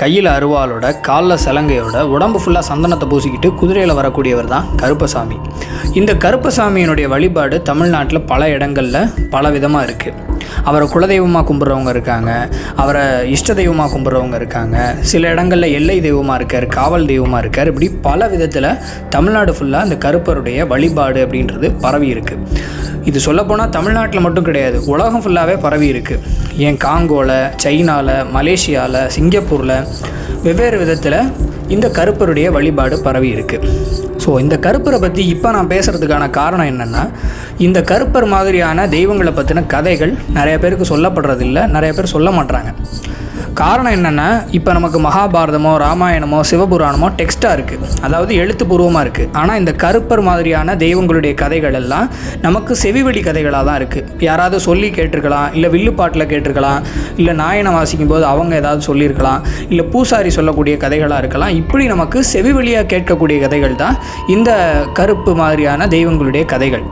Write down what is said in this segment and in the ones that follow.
கையில் அருவாளோட காலில் சலங்கையோட உடம்பு ஃபுல்லாக சந்தனத்தை பூசிக்கிட்டு குதிரையில் வரக்கூடியவர் தான் கருப்பசாமி. இந்த கருப்பசாமியினுடைய வழிபாடு தமிழ்நாட்டில் பல இடங்களில் பல விதமாக இருக்குது. அவரை குலதெய்வமாக கும்பிட்றவங்க இருக்காங்க, அவரை இஷ்ட தெய்வமாக கும்பிட்றவங்க இருக்காங்க, சில இடங்களில் எல்லை தெய்வமாக இருக்கார், காவல் தெய்வமாக இருக்கார். இப்படி பல விதத்தில் தமிழ்நாடு ஃபுல்லாக இந்த கருப்பருடைய வழிபாடு அப்படின்றது பரவி இருக்குது. இது சொல்லப்போனால் தமிழ்நாட்டில் மட்டும் கிடையாது, உலகம் ஃபுல்லாகவே பரவி இருக்குது. ஏன் காங்கோவில், சைனாவில், மலேசியாவில், சிங்கப்பூரில் வெவ்வேறு விதத்தில் இந்த கருப்பருடைய வழிபாடு பரவி இருக்குது. ஸோ இந்த கருப்பரை பற்றி இப்போ நான் பேசுகிறதுக்கான காரணம் என்னென்னா, இந்த கருப்பர் மாதிரியான தெய்வங்களை பற்றின கதைகள் நிறைய பேருக்கு சொல்லப்படுறதில்லை, நிறைய பேர் சொல்ல மாட்டாங்க. காரணம் என்னென்னா, இப்போ நமக்கு மகாபாரதமோ ராமாயணமோ சிவபுராணமோ டெக்ஸ்ட்டாக இருக்குது, அதாவது எழுத்துப்பூர்வமாக இருக்குது. ஆனால் இந்த கருப்பர் மாதிரியான தெய்வங்களுடைய கதைகள் எல்லாம் நமக்கு செவிவழி கதைகளாக தான் இருக்குது. யாராவது சொல்லி கேட்டிருக்கலாம், இல்லை வில்லுப்பாட்டில் கேட்டிருக்கலாம், இல்லை நாயனை வாசிக்கும் போது அவங்க ஏதாவது சொல்லியிருக்கலாம், இல்லை பூசாரி சொல்லக்கூடிய கதைகளாக இருக்கலாம். இப்படி நமக்கு செவிவழியாக கேட்கக்கூடிய கதைகள் தான் இந்த கருப்பு மாதிரியான தெய்வங்களுடைய கதைகள்.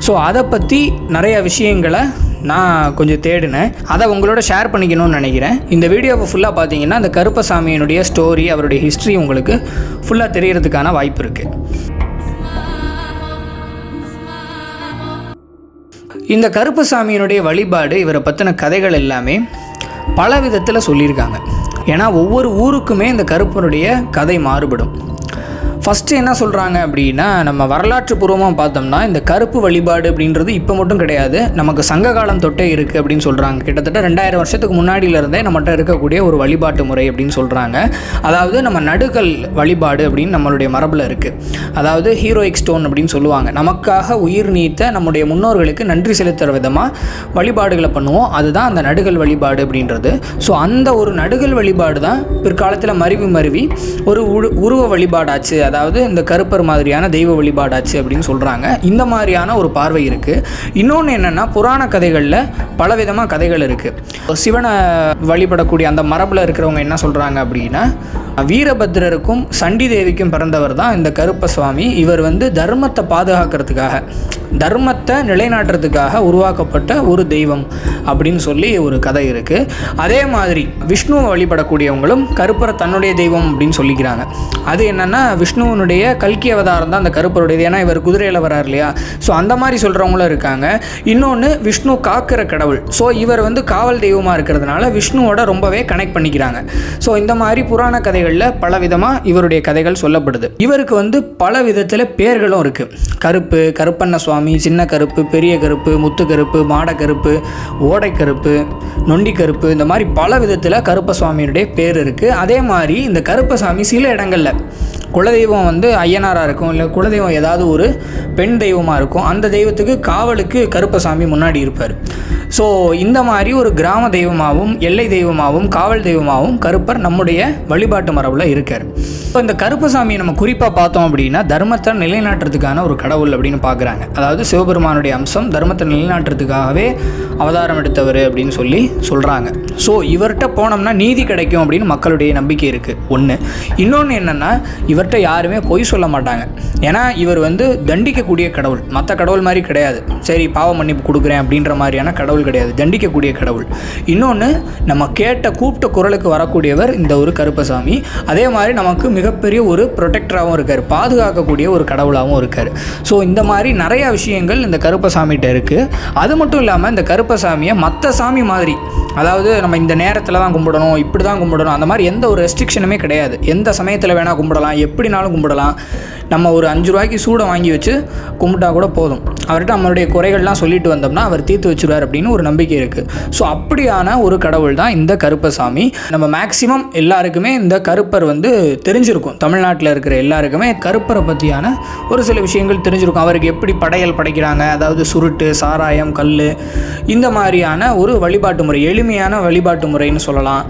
ஸோ அதை பற்றி நிறைய விஷயங்களை நான் கொஞ்சம் தேடினேன், அதை உங்களோட ஷேர் பண்ணிக்கணும்னு நினைக்கிறேன். இந்த வீடியோவை ஃபுல்லாக பார்த்தீங்கன்னா அந்த கருப்பசாமியினுடைய ஸ்டோரி, அவருடைய ஹிஸ்ட்ரி உங்களுக்கு ஃபுல்லாக தெரியறதுக்கான வாய்ப்பு இருக்குது. இந்த கருப்பசாமியினுடைய வழிபாடு, இவரை பற்றின கதைகள் எல்லாமே பல விதத்தில் சொல்லியிருக்காங்க. ஏன்னா ஒவ்வொரு ஊருக்குமே இந்த கருப்பனுடைய கதை மாறுபடும். ஃபஸ்ட்டு என்ன சொல்கிறாங்க அப்படின்னா, நம்ம வரலாற்று பூர்வமாக பார்த்தோம்னா இந்த கருப்பு வழிபாடு அப்படின்றது இப்போ மட்டும் கிடையாது, நமக்கு சங்க காலம் தொட்டே இருக்குது அப்படின்னு சொல்கிறாங்க. கிட்டத்தட்ட 2000 வருஷத்துக்கு முன்னாடியிலேருந்தே நம்மகிட்ட இருக்கக்கூடிய ஒரு வழிபாட்டு முறை அப்படின்னு சொல்கிறாங்க. அதாவது நம்ம நடுகல் வழிபாடு அப்படின்னு நம்மளுடைய மரபில் இருக்குது. அதாவது ஹீரோயிக் ஸ்டோன் அப்படின்னு சொல்லுவாங்க. நமக்காக உயிர் நீத்த நம்முடைய முன்னோர்களுக்கு நன்றி செலுத்துகிற விதமாக வழிபாடுகளை பண்ணுவோம். அதுதான் அந்த நடுகல் வழிபாடு அப்படின்றது. ஸோ அந்த ஒரு நடுகல் வழிபாடு தான் பிற்காலத்தில் மருவி ஒரு உருவ வழிபாடாச்சு, அதாவது இந்த கருப்பர் மாதிரியான தெய்வ வழிபாடாச்சு அப்படின்னு சொல்கிறாங்க. இந்த மாதிரியான ஒரு பார்வை இருக்குது. இன்னொன்று என்னென்னா, புராண கதைகளில் பலவிதமாக கதைகள் இருக்குது. சிவனை வழிபடக்கூடிய அந்த மரபில் இருக்கிறவங்க என்ன சொல்கிறாங்க அப்படின்னா, வீரபத்ரருக்கும் சண்டி தேவிக்கும் பிறந்தவர் தான் இந்த கருப்பசுவாமி. இவர் தர்மத்தை பாதுகாக்கிறதுக்காக, தர்மத்தை நிலைநாட்டுறதுக்காக உருவாக்கப்பட்ட ஒரு தெய்வம் அப்படின்னு சொல்லி ஒரு கதை இருக்குது. அதே மாதிரி விஷ்ணுவை வழிபடக்கூடியவங்களும் கருப்பரை தன்னுடைய தெய்வம் அப்படின்னு சொல்லிக்கிறாங்க. அது என்னென்னா, விஷ்ணுவனுடைய கல்கி அவதாரம் தான் அந்த கருப்பருடையது. ஏன்னா இவர் குதிரையில் வரார் இல்லையா, ஸோ அந்த மாதிரி சொல்கிறவங்களும் இருக்காங்க. இன்னொன்று, விஷ்ணு காக்கிற கடவுள். ஸோ இவர் காவல் தெய்வமாக இருக்கிறதுனால விஷ்ணுவோட ரொம்பவே கனெக்ட் பண்ணிக்கிறாங்க. ஸோ இந்த மாதிரி புராண கதைகளில் பல விதமாக இவருடைய கதைகள் சொல்லப்படுது. இவருக்கு பல விதத்தில் பேர்களும் இருக்குது. கருப்பு, கருப்பண்ண சுவாமி, சின்ன கருப்பு, பெரிய கருப்பு, முத்து கருப்பு, மாட கருப்பு, ஓடை கருப்பு, நொண்டி கருப்பு, இந்த மாதிரி பல விதத்தில் கருப்பசுவாமியுடைய பேர் இருக்குது. அதே மாதிரி இந்த கருப்பசாமி சில இடங்களில் குலதெய்வம் ஐயனாராக இருக்கும், இல்லை குலதெய்வம் ஏதாவது ஒரு பெண் தெய்வமாக இருக்கும். அந்த தெய்வத்துக்கு காவலுக்கு கருப்பசாமி முன்னாடி இருப்பார். ஸோ இந்த மாதிரி ஒரு கிராம தெய்வமாகவும் எல்லை தெய்வமாகவும் காவல் தெய்வமாகவும் கருப்பர் நம்முடைய வழிபாட்டு மரபில் இருக்கார். இப்போ இந்த கருப்பசாமியை நம்ம குறிப்பாக பார்த்தோம் அப்படின்னா, தர்மத்தை நிலைநாட்டுறதுக்கான ஒரு கடவுள் அப்படின்னு பார்க்குறாங்க. அதாவது சிவபெருமானுடைய அம்சம், தர்மத்தை நிலைநாட்டுறதுக்காகவே அவதாரம் எடுத்தவர் அப்படின்னு சொல்லி சொல்கிறாங்க. ஸோ இவர்கிட்ட போனோம்னா நீதி கிடைக்கும் அப்படின்னு மக்களுடைய நம்பிக்கை இருக்குது. ஒன்று. இன்னொன்று என்னென்னா, இவர்கிட்ட யாருமே பொய் சொல்ல மாட்டாங்க. ஏன்னா இவர் தண்டிக்கக்கூடிய கடவுள், மற்ற கடவுள் மாதிரி கிடையாது. சரி பாவ மன்னிப்பு கொடுக்குறேன் அப்படின்ற மாதிரியான கடவுள் கிடையாது, தண்டிக்கக்கூடிய கடவுள். இன்னொன்று, நம்ம கூப்பிட்ட குரலுக்கு வரக்கூடியவர் இந்த ஒரு கருப்பசாமி. அதே மாதிரி நமக்கு மிகப்பெரிய ஒரு ப்ரொடெக்டராகவும் இருக்கார், பாதுகாக்கக்கூடிய ஒரு கடவுளாகவும் இருக்கார். ஸோ இந்த மாதிரி நிறையா விஷயங்கள் இந்த கருப்பசாமிகிட்ட இருக்குது. அது மட்டும் இல்லாமல் இந்த கருப்பசாமியை மற்ற சாமி மாதிரி, அதாவது நம்ம இந்த நேரத்தில் தான் கும்பிடணும், இப்படி தான் கும்பிடணும், அந்த மாதிரி எந்த ஒரு ரெஸ்ட்ரிக்ஷனுமே கிடையாது. எந்த சமயத்தில் வேணால் கும்பிடலாம், எப்படினாலும் கும்பிடலாம். நம்ம ஒரு 5 ரூபாய்க்கு சூடை வாங்கி வச்சு கும்பிட்டா கூட போதும். அவர்கிட்ட நம்மளுடைய குறைகள்லாம் சொல்லிட்டு வந்தோம்னா அவர் தீர்த்து வச்சுருவார் அப்படின்னு ஒரு நம்பிக்கை இருக்குது. ஸோ அப்படியான ஒரு கடவுள் தான் இந்த கருப்பசாமி. நம்ம மேக்சிமம் எல்லாருக்குமே இந்த கருப்பர் தெரிஞ்சிருக்கும். தமிழ்நாட்டில் இருக்கிற எல்லாருக்குமே கருப்பரை பற்றியான ஒரு சில விஷயங்கள் தெரிஞ்சிருக்கும். அவருக்கு எப்படி படையல் படைக்கிறாங்க, அதாவது சுருட்டு, சாராயம், கல், இந்த மாதிரியான ஒரு வழிபாட்டு முறை, எளிமையான வழிபாட்டு முறைன்னு சொல்லலாம்.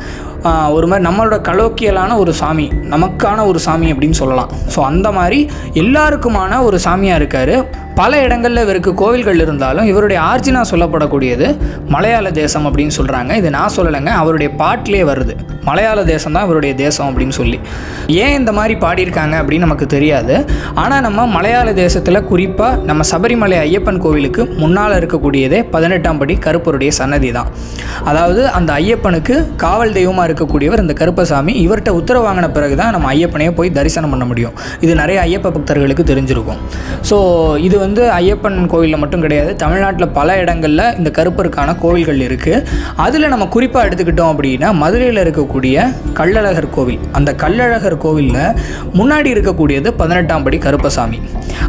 ஒரு மாதிரி நம்மளோட கலோக்கியலான ஒரு சாமி, நமக்கான ஒரு சாமி அப்படின்னு சொல்லலாம். ஸோ அந்த மாதிரி எல்லாருக்குமான ஒரு சாமியாக இருக்கார். பல இடங்களில் இவருக்கு கோவில்கள் இருந்தாலும் இவருடைய ஆர்ஜினா சொல்லப்படக்கூடியது மலையாள தேசம் அப்படின்னு சொல்கிறாங்க. இது நான் சொல்லலைங்க, அவருடைய பாட்டிலே வருது, மலையாள தேசம் தான் இவருடைய தேசம் அப்படின்னு சொல்லி. ஏன் இந்த மாதிரி பாடியிருக்காங்க அப்படின்னு நமக்கு தெரியாது. ஆனால் நம்ம மலையாள தேசத்தில் குறிப்பாக நம்ம சபரிமலை ஐயப்பன் கோவிலுக்கு முன்னால் இருக்கக்கூடியதே 18ஆம் படி கருப்பருடைய சன்னதி தான். அதாவது அந்த ஐயப்பனுக்கு காவல் தெய்வமாக இருக்கக்கூடியவர் இந்த கருப்பசாமி. இவர்கிட்ட உத்தரவு வாங்கின பிறகு தான் நம்ம ஐயப்பனையே போய் தரிசனம் பண்ண முடியும். இது நிறைய ஐயப்ப பக்தர்களுக்கு தெரிஞ்சிருக்கும். ஸோ இது வந்து ஐயப்பன் கோவிலில் மட்டும் கிடையாது, தமிழ்நாட்டில் பல இடங்களில் இந்த கருப்பருக்கான கோவில்கள் இருக்குது. அதில் நம்ம குறிப்பாக எடுத்துக்கிட்டோம் அப்படின்னா மதுரையில் இருக்கக்கூடிய கள்ளழகர் கோவில். அந்த கள்ளழகர் கோவிலில் முன்னாடி இருக்கக்கூடியது 18ஆம் படி கருப்பசாமி.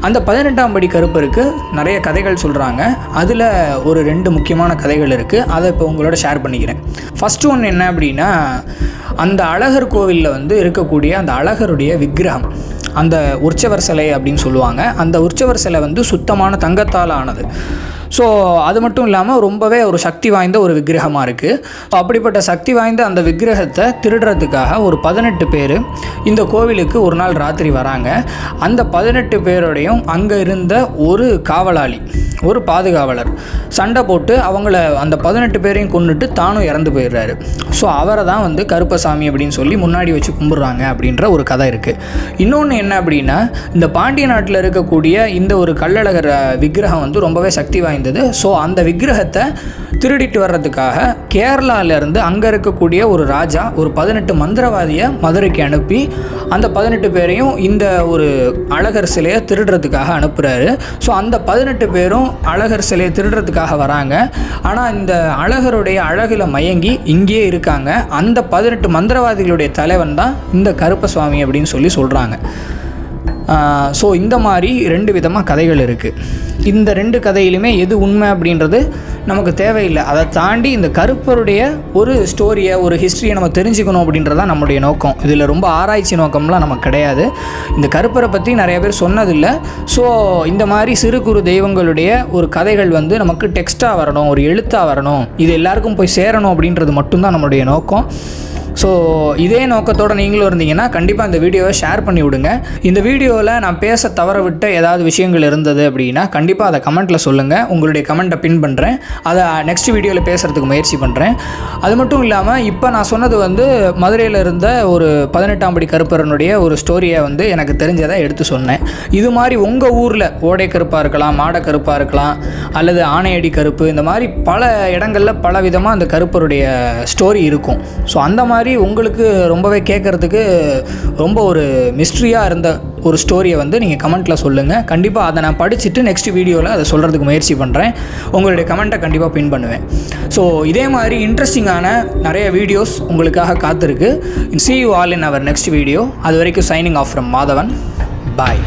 அந்த 18ஆம் படி கருப்பருக்கு நிறைய கதைகள் சொல்கிறாங்க. அதில் ஒரு 2 முக்கியமான கதைகள் இருக்குது. அதை இப்போ உங்களோட ஷேர் பண்ணிக்கிறேன். ஃபஸ்ட்டு ஒன்று என்ன அப்படின்னா, அந்த அழகர் கோவிலில் வந்து இருக்கக்கூடிய அந்த அழகருடைய விக்கிரகம், அந்த உற்சவர் சிலை அப்படின்னு சொல்லுவாங்க. அந்த உற்சவர் சிலை வந்து சுத்தமான தங்கத்தால் ஆனது. ஸோ அது மட்டும் இல்லாமல் ரொம்பவே ஒரு சக்தி வாய்ந்த ஒரு விக்கிரகமாக இருக்குது. ஸோ அப்படிப்பட்ட சக்தி வாய்ந்த அந்த விக்கிரகத்தை திருடுறதுக்காக ஒரு 18 பேர் இந்த கோவிலுக்கு ஒரு நாள் ராத்திரி வராங்க. அந்த 18 பேரோடையும் அங்கே இருந்த ஒரு காவலாளி, ஒரு பாதுகாவலர் சண்டை போட்டு அவங்கள அந்த 18 பேரையும் கொண்டுட்டு தானும் இறந்து போயிடுறாரு. ஸோ அவரை தான் வந்து கருப்பசாமி அப்படின்னு சொல்லி முன்னாடி வச்சு கும்பிட்றாங்க அப்படின்ற ஒரு கதை இருக்குது. இன்னொன்று என்ன அப்படின்னா, இந்த பாண்டிய நாட்டில் இருக்கக்கூடிய இந்த ஒரு கள்ளழகர் விக்கிரகம் வந்து ரொம்பவே சக்தி வாய்ந்தது. ஸோ அந்த விக்கிரகத்தை திருடிட்டு வர்றதுக்காக கேரளாவிலேருந்து அங்கே இருக்கக்கூடிய ஒரு ராஜா ஒரு 18 மந்திரவாதியை மதுரைக்கு அனுப்பி அந்த 18 பேரையும் இந்த ஒரு அழகர் சிலையை திருடுறதுக்காக அனுப்புகிறாரு. ஸோ அந்த 18 பேரும் அழகர் சிலையை திருடுறதுக்காக வராங்க. ஆனால் இந்த அழகருடைய அழகில் மயங்கி இங்கேயே இருக்காங்க. அந்த 18 மந்திரவாதிகளுடைய தலைவன் தான் இந்த கருப்பசுவாமி அப்படின்னு சொல்கிறாங்க. ஸோ இந்த மாதிரி 2 விதமாக கதைகள் இருக்குது. இந்த 2 கதையிலுமே எது உண்மை அப்படின்றது நமக்கு தேவையில்லை. அதை தாண்டி இந்த கருப்பருடைய ஒரு ஸ்டோரியை, ஒரு ஹிஸ்ட்ரியை நம்ம தெரிஞ்சுக்கணும் அப்படின்றதான் நம்முடைய நோக்கம். இதில் ரொம்ப ஆராய்ச்சி நோக்கம்லாம் நமக்கு கிடையாது. இந்த கருப்பரை பற்றி நிறைய பேர் சொன்னதில்லை. ஸோ இந்த மாதிரி சிறு குறு தெய்வங்களுடைய ஒரு கதைகள் வந்து நமக்கு டெக்ஸ்ட்டாக வரணும், ஒரு எழுத்தாக வரணும், இது எல்லாருக்கும் போய் சேரணும் அப்படின்றது மட்டும்தான் நம்மளுடைய நோக்கம். ஸோ இதே நோக்கத்தோடு நீங்களும் இருந்தீங்கன்னா கண்டிப்பாக இந்த வீடியோவை ஷேர் பண்ணி விடுங்க. இந்த வீடியோவில் நான் பேச தவற விட்ட ஏதாவது விஷயங்கள் இருந்தது அப்படின்னா கண்டிப்பாக அதை கமெண்ட்டில் சொல்லுங்கள். உங்களுடைய கமெண்ட்டை பின் பண்ணுறேன். அதை நெக்ஸ்ட் வீடியோவில் பேசுகிறதுக்கு முயற்சி பண்ணுறேன். அது மட்டும் இல்லாமல் இப்போ நான் சொன்னது வந்து மதுரையில் இருந்த ஒரு 18ஆம் படி கருப்பரனுடைய ஒரு ஸ்டோரியை வந்து எனக்கு தெரிஞ்சதை எடுத்து சொன்னேன். இது மாதிரி உங்கள் ஊரில் ஓடை கருப்பாக இருக்கலாம், மாடை கருப்பாக இருக்கலாம், அல்லது ஆணையடி கருப்பு, இந்த மாதிரி பல இடங்களில் பல விதமாக அந்த கருப்பருடைய ஸ்டோரி இருக்கும். ஸோ அந்த மாதிரி உங்களுக்கு ரொம்பவே கேட்குறதுக்கு ரொம்ப ஒரு மிஸ்ட்ரியாக இருந்த ஒரு ஸ்டோரியை வந்து நீங்கள் கமெண்ட்டில் சொல்லுங்கள். கண்டிப்பாக அதை நான் படிச்சுட்டு நெக்ஸ்ட் வீடியோவில் அதை சொல்கிறதுக்கு முயற்சி பண்ணுறேன். உங்களுடைய கமெண்ட்டை கண்டிப்பாக பின் பண்ணுவேன். ஸோ இதே மாதிரி இன்ட்ரெஸ்டிங்கான நிறைய வீடியோஸ் உங்களுக்காக காத்திருக்கு. See you all in our next video. அது வரைக்கும் signing off from Madhavan. Bye.